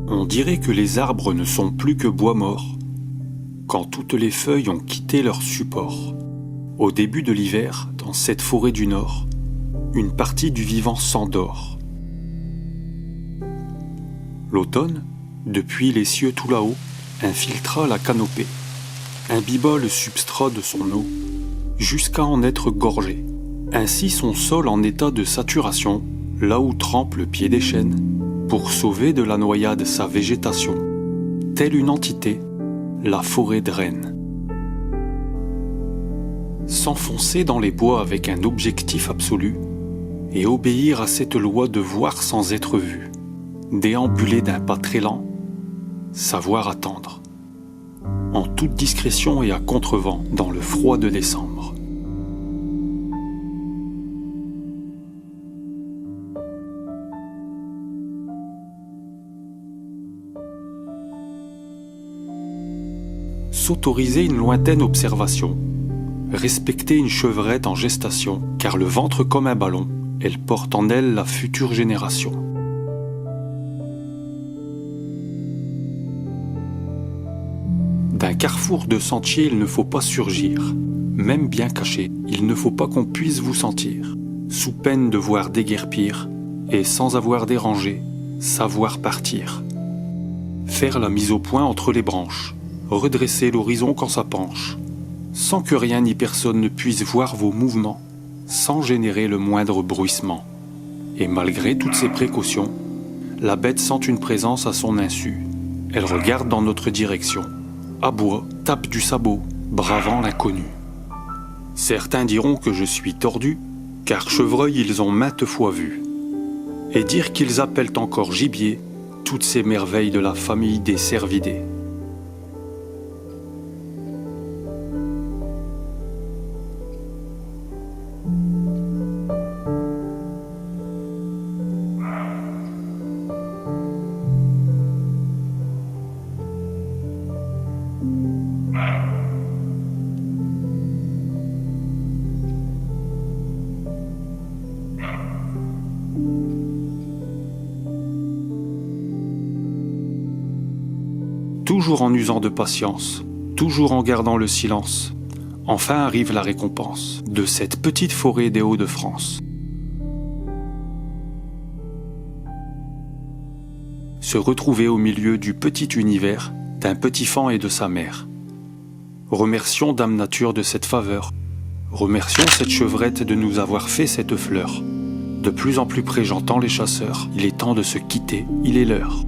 On dirait que les arbres ne sont plus que bois mort, quand toutes les feuilles ont quitté leur support. Au début de l'hiver, dans cette forêt du Nord, une partie du vivant s'endort. L'automne, depuis les cieux tout là-haut, infiltra la canopée, imbiba le substrat de son eau, jusqu'à en être gorgé. Ainsi son sol en état de saturation, là où trempe le pied des chênes, pour sauver de la noyade sa végétation, telle une entité, la forêt draine. S'enfoncer dans les bois avec un objectif absolu, et obéir à cette loi de voir sans être vu, déambuler d'un pas très lent, savoir attendre, en toute discrétion et à contrevent dans le froid de décembre. S'autoriser une lointaine observation, respecter une chevrette en gestation, car le ventre comme un ballon, elle porte en elle la future génération. D'un carrefour de sentiers, il ne faut pas surgir, même bien caché, il ne faut pas qu'on puisse vous sentir, sous peine de voir déguerpir, et sans avoir dérangé, savoir partir. Faire la mise au point entre les branches, redresser l'horizon quand ça penche, sans que rien ni personne ne puisse voir vos mouvements, sans générer le moindre bruissement. Et malgré toutes ces précautions, la bête sent une présence à son insu. Elle regarde dans notre direction, aboie, tape du sabot, bravant l'inconnu. Certains diront que je suis tordu, car chevreuil ils ont maintes fois vu. Et dire qu'ils appellent encore gibier toutes ces merveilles de la famille des cervidés. Toujours en usant de patience, toujours en gardant le silence, enfin arrive la récompense de cette petite forêt des Hauts-de-France. Se retrouver au milieu du petit univers d'un petit fan et de sa mère. Remercions Dame Nature de cette faveur. Remercions cette chevrette de nous avoir fait cette fleur. De plus en plus près j'entends les chasseurs. Il est temps de se quitter, il est l'heure.